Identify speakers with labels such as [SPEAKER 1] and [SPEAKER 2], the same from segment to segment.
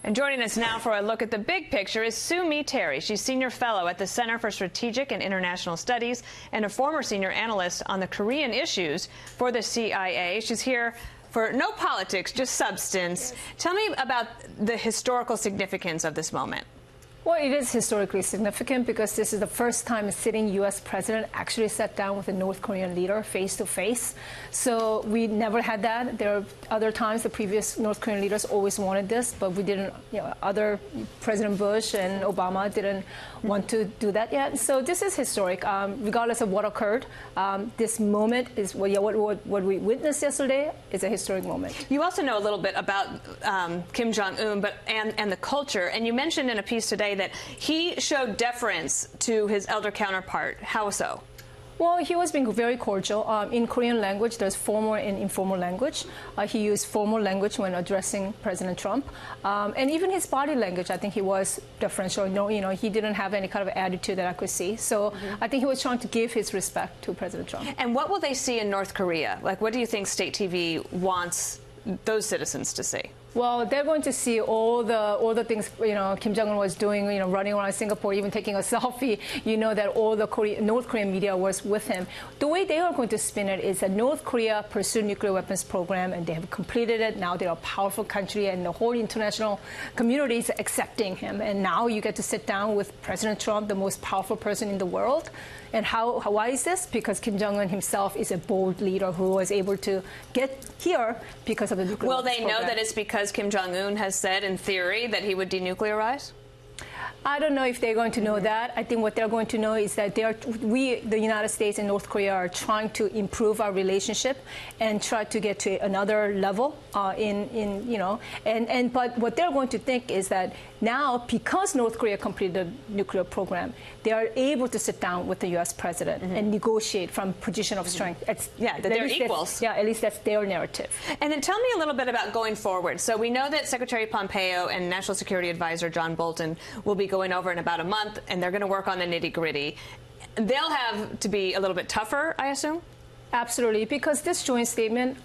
[SPEAKER 1] And joining us now for a look at the big picture is Sue Mi Terry. She's Senior Fellow at the Center for Strategic and International Studies and a former Senior Analyst on the Korean issues for the CIA. She's here for no politics, just substance. Yes. Tell me about the historical significance of this moment.
[SPEAKER 2] Well, it is historically significant because this is the first time a sitting U.S. president actually sat down with a North Korean leader face to face. So we never had that. There are other times the previous North Korean leaders always wanted this, but we didn't, other President Bush and Obama didn't want to do that yet. So this is historic, regardless of what occurred. This moment is what we witnessed yesterday is a historic moment.
[SPEAKER 1] You also know a little bit about Kim Jong-un and the culture, and you mentioned in a piece today that he showed deference to his elder counterpart. How so?
[SPEAKER 2] Well, he was being very cordial. In Korean language, there's formal and informal language. He used formal language when addressing President Trump. And even his body language, I think he was deferential. No, he didn't have any kind of attitude that I could see. So I think he was trying to give his respect to President Trump.
[SPEAKER 1] And what will they see in North Korea? Like, what do you think state TV wants those citizens to see?
[SPEAKER 2] Well, they're going to see all the things Kim Jong-un was doing, running around Singapore, even taking a selfie. That all the North Korean media was with him. The way they are going to spin it is that North Korea pursued nuclear weapons program, and they have completed it. Now they're a powerful country, and the whole international community is accepting him. And now you get to sit down with President Trump, the most powerful person in the world. And why is this? Because Kim Jong-un himself is a bold leader who was able to get here because of the nuclear weapons program.
[SPEAKER 1] Will they know that it's because Kim Jong-un has said, in theory, that he would denuclearize?
[SPEAKER 2] I don't know if they're going to know that. I think what they're going to know is that the United States and North Korea are trying to improve our relationship and try to get to another level. But what they're going to think is that now, because North Korea completed the nuclear program, they are able to sit down with the U.S. president and negotiate from a position of strength.
[SPEAKER 1] That they're equals.
[SPEAKER 2] At least that's their narrative.
[SPEAKER 1] And then tell me a little bit about going forward. So we know that Secretary Pompeo and National Security Advisor John Bolton will be going over in about a month, and they're going to work on the nitty-gritty. They'll have to be a little bit tougher, I assume?
[SPEAKER 2] Absolutely, because this joint statement,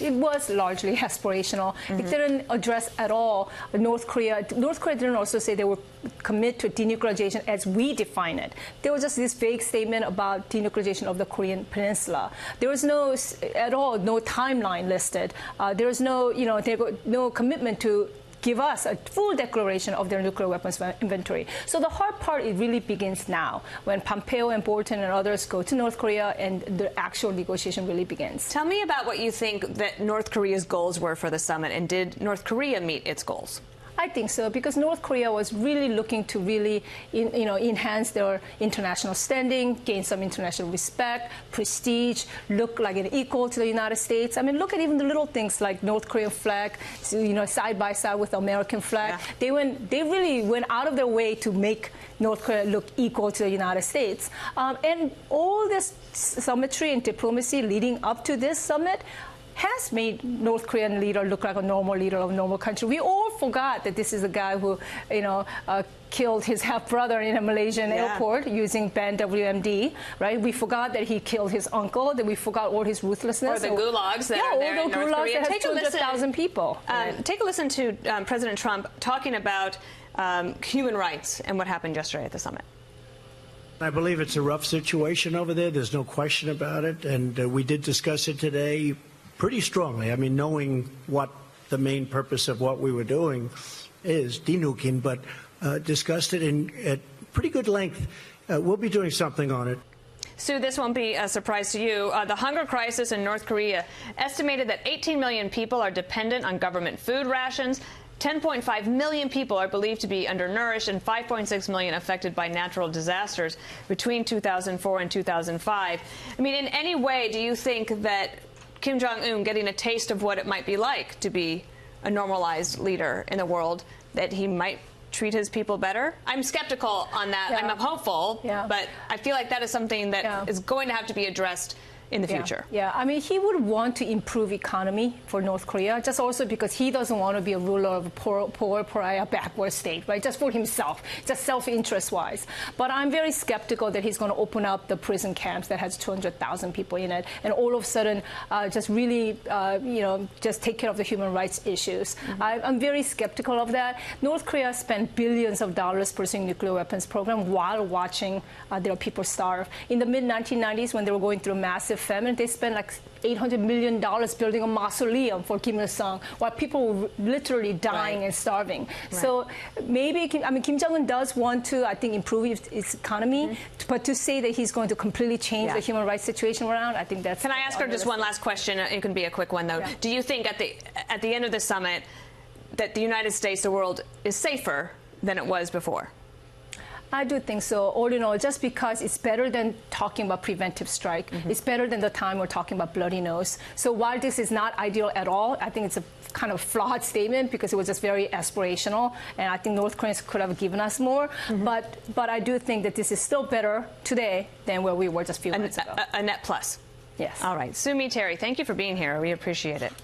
[SPEAKER 2] it was largely aspirational. It didn't address at all North Korea. North Korea didn't also say they would commit to denuclearization as we define it. There was just this vague statement about denuclearization of the Korean peninsula. There was no timeline listed. There was no commitment to give us a full declaration of their nuclear weapons inventory. So the hard part, it really begins now, when Pompeo and Bolton and others go to North Korea and the actual negotiation really begins.
[SPEAKER 1] Tell me about what you think that North Korea's goals were for the summit, and did North Korea meet its goals?
[SPEAKER 2] I think so, because North Korea was really looking to enhance their international standing, gain some international respect, prestige, look like an equal to the United States. I mean, look at even the little things like North Korean flag, side by side with the American flag. Yeah. They really went out of their way to make North Korea look equal to the United States. And all this symmetry and diplomacy leading up to this summit has made North Korean leader look like a normal leader of a normal country. We all forgot that this is a guy who, killed his half-brother in a Malaysian airport using banned WMD, right? We forgot that he killed his uncle, that we forgot all his ruthlessness.
[SPEAKER 1] Or the gulags that are there in North Korea.
[SPEAKER 2] That has 200,000 people.
[SPEAKER 1] Take a listen to President Trump talking about human rights and what happened yesterday at the summit.
[SPEAKER 3] I believe it's a rough situation over there. There's no question about it. And we did discuss it today pretty strongly. I mean, knowing what the main purpose of what we were doing is, denuking, but discussed it at pretty good length. We'll be doing something on it.
[SPEAKER 1] Sue, this won't be a surprise to you. The hunger crisis in North Korea estimated that 18 million people are dependent on government food rations. 10.5 million people are believed to be undernourished, and 5.6 million affected by natural disasters between 2004 and 2005. I mean, in any way, do you think that Kim Jong-un getting a taste of what it might be like to be a normalized leader in the world, that he might treat his people better? I'm skeptical on that. I'm hopeful, but I feel like that is something that is going to have to be addressed in the future.
[SPEAKER 2] Yeah, I mean, he would want to improve economy for North Korea, just also because he doesn't want to be a ruler of a poor pariah, backward state, right? Just for himself, just self-interest-wise. But I'm very skeptical that he's going to open up the prison camps that has 200,000 people in it, and all of a sudden just really, just take care of the human rights issues. I'm very skeptical of that. North Korea spent billions of dollars pursuing nuclear weapons program while watching their people starve. In the mid-1990s, when they were going through massive famine, they spent like $800 million building a mausoleum for Kim Il-sung, while people were literally dying and starving. Right. So maybe, Kim Jong-un does want to, I think, improve its economy, but to say that he's going to completely change the human rights situation around, I think that's...
[SPEAKER 1] Can I ask her just one last question? It can be a quick one, though. Yeah. Do you think at the end of the summit that the United States, the world, is safer than it was before?
[SPEAKER 2] I do think so. All in all, just because it's better than talking about preventive strike, it's better than the time we're talking about bloody nose. So while this is not ideal at all, I think it's a kind of flawed statement because it was just very aspirational, and I think North Koreans could have given us more. But I do think that this is still better today than where we were just a few months ago.
[SPEAKER 1] A net plus.
[SPEAKER 2] Yes.
[SPEAKER 1] All right. Sue Mi Terry, thank you for being here. We appreciate it.